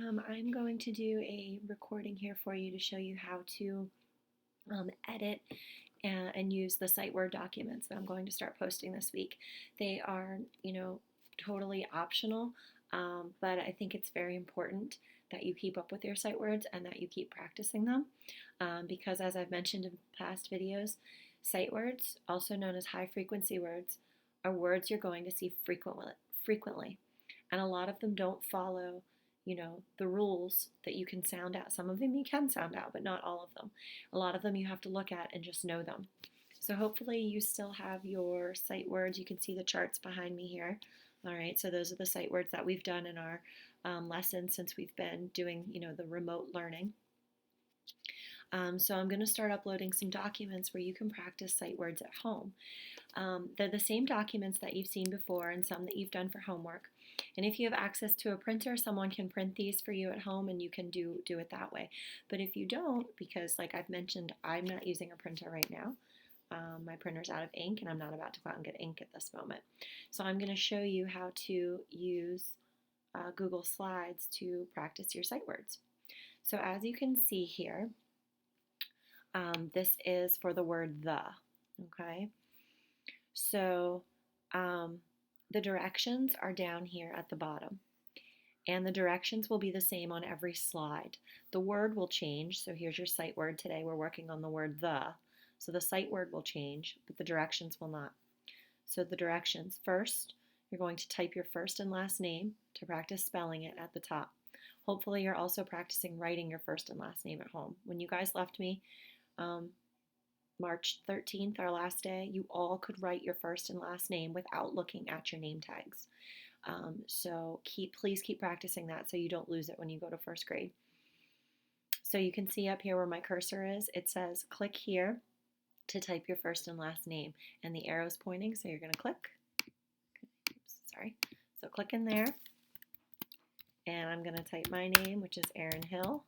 I'm going to do a recording here for you to show you how to edit and use the sight word documents that I'm going to start posting this week. They are, totally optional, but I think it's very important that you keep up with your sight words and that you keep practicing them because, as I've mentioned in past videos, sight words, also known as high frequency words, are words you're going to see frequently. And a lot of them don't follow the rules that you can sound out. Some of them you can sound out, but not all of them. A lot of them you have to look at and just know them. So hopefully you still have your sight words. You can see the charts behind me here. All right, so those are the sight words that we've done in our lessons since we've been doing, the remote learning. So I'm going to start uploading some documents where you can practice sight words at home. They're the same documents that you've seen before and some that you've done for homework. And if you have access to a printer, someone can print these for you at home and you can do it that way. But if you don't, because like I've mentioned, I'm not using a printer right now. My printer's out of ink and I'm not about to go out and get ink at this moment. So I'm going to show you how to use Google Slides to practice your sight words. So as you can see here, this is for the word the, okay? So the directions are down here at the bottom, and the directions will be the same on every slide. The word will change, so here's your sight word today. We're working on the word the, so the sight word will change, but the directions will not. So the directions, first, you're going to type your first and last name to practice spelling it at the top. Hopefully you're also practicing writing your first and last name at home. When you guys left me, March 13th, our last day, you all could write your first and last name without looking at your name tags. So please keep practicing that so you don't lose it when you go to first grade. So you can see up here where my cursor is, it says click here to type your first and last name. And the arrow's pointing, so you're going to click. Oops, sorry. So click in there. And I'm going to type my name, which is Erin Hill.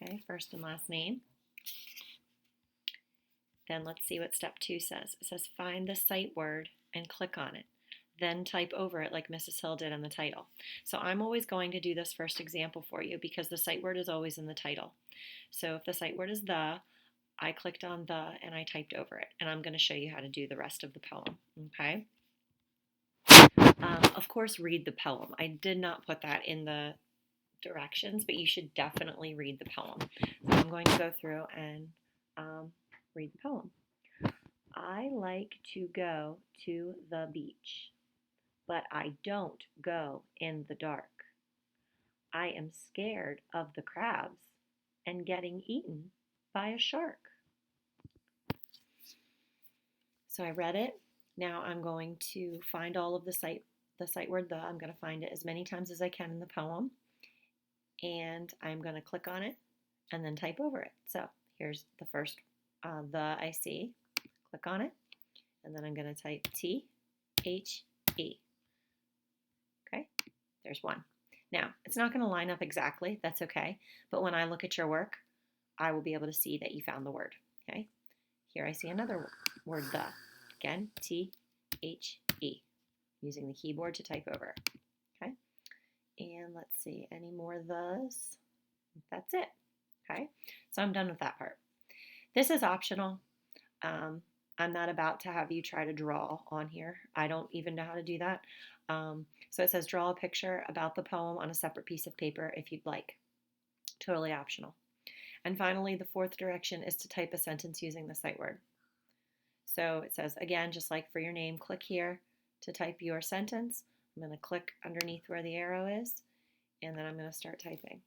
Okay, first and last name. Then let's see what step 2 says. It says find the sight word and click on it. Then type over it like Mrs. Hill did in the title. So I'm always going to do this first example for you because the sight word is always in the title. So if the sight word is the, I clicked on the and I typed over it. And I'm going to show you how to do the rest of the poem. Okay? Of course, read the poem. I did not put that in the directions, but you should definitely read the poem. So I'm going to go through and read the poem. I like to go to the beach, but I don't go in the dark. I am scared of the crabs and getting eaten by a shark. So I read it. Now I'm going to find all of the sight word the. I'm going to find it as many times as I can in the poem. And I'm going to click on it and then type over it. So here's the first the I see. Click on it. And then I'm going to type T-H-E. Okay, there's one. Now, it's not going to line up exactly. That's okay. But when I look at your work, I will be able to see that you found the word. Okay, here I see another word, the. Again, T-H-E. Using the keyboard to type over. Okay, and let's see, any more thes? That's it. Okay, so I'm done with that part. This is optional. I'm not about to have you try to draw on here. I don't even know how to do that. So it says draw a picture about the poem on a separate piece of paper if you'd like. Totally optional. And finally, the fourth direction is to type a sentence using the sight word. So it says, again, just like for your name, click here to type your sentence. I'm going to click underneath where the arrow is, and then I'm going to start typing.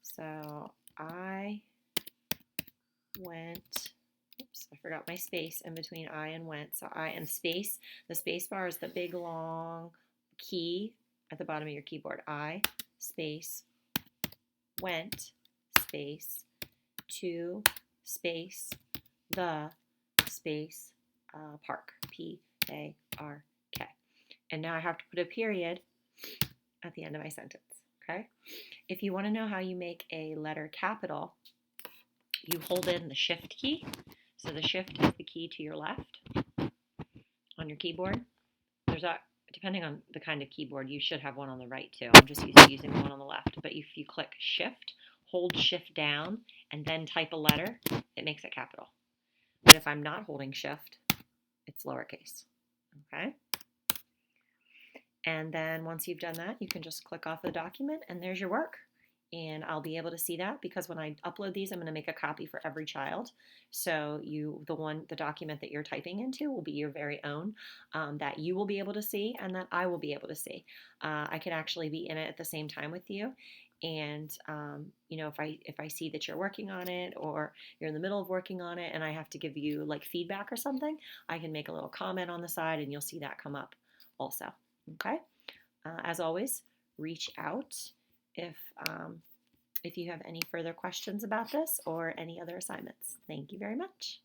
So I went, oops, I forgot my space in between I and went. So I and space, the space bar is the big long key at the bottom of your keyboard. I, space, went, space, to, space, the, space, park, P-A-R-K. And now I have to put a period at the end of my sentence, okay? If you want to know how you make a letter capital, you hold in the shift key. So the shift is the key to your left on your keyboard. Depending depending on the kind of keyboard, you should have one on the right too. I'm just using the one on the left. But if you click Shift, hold Shift down, and then type a letter, it makes it capital. But if I'm not holding Shift, it's lowercase. Okay? And then once you've done that, you can just click off the document, and there's your work. And I'll be able to see that because when I upload these, I'm going to make a copy for every child. So the document that you're typing into will be your very own, that you will be able to see and that I will be able to see. I can actually be in it at the same time with you. And if I see that you're working on it or you're in the middle of working on it and I have to give you like feedback or something, I can make a little comment on the side and you'll see that come up also. Okay. As always, reach out if you have any further questions about this or any other assignments. Thank you very much.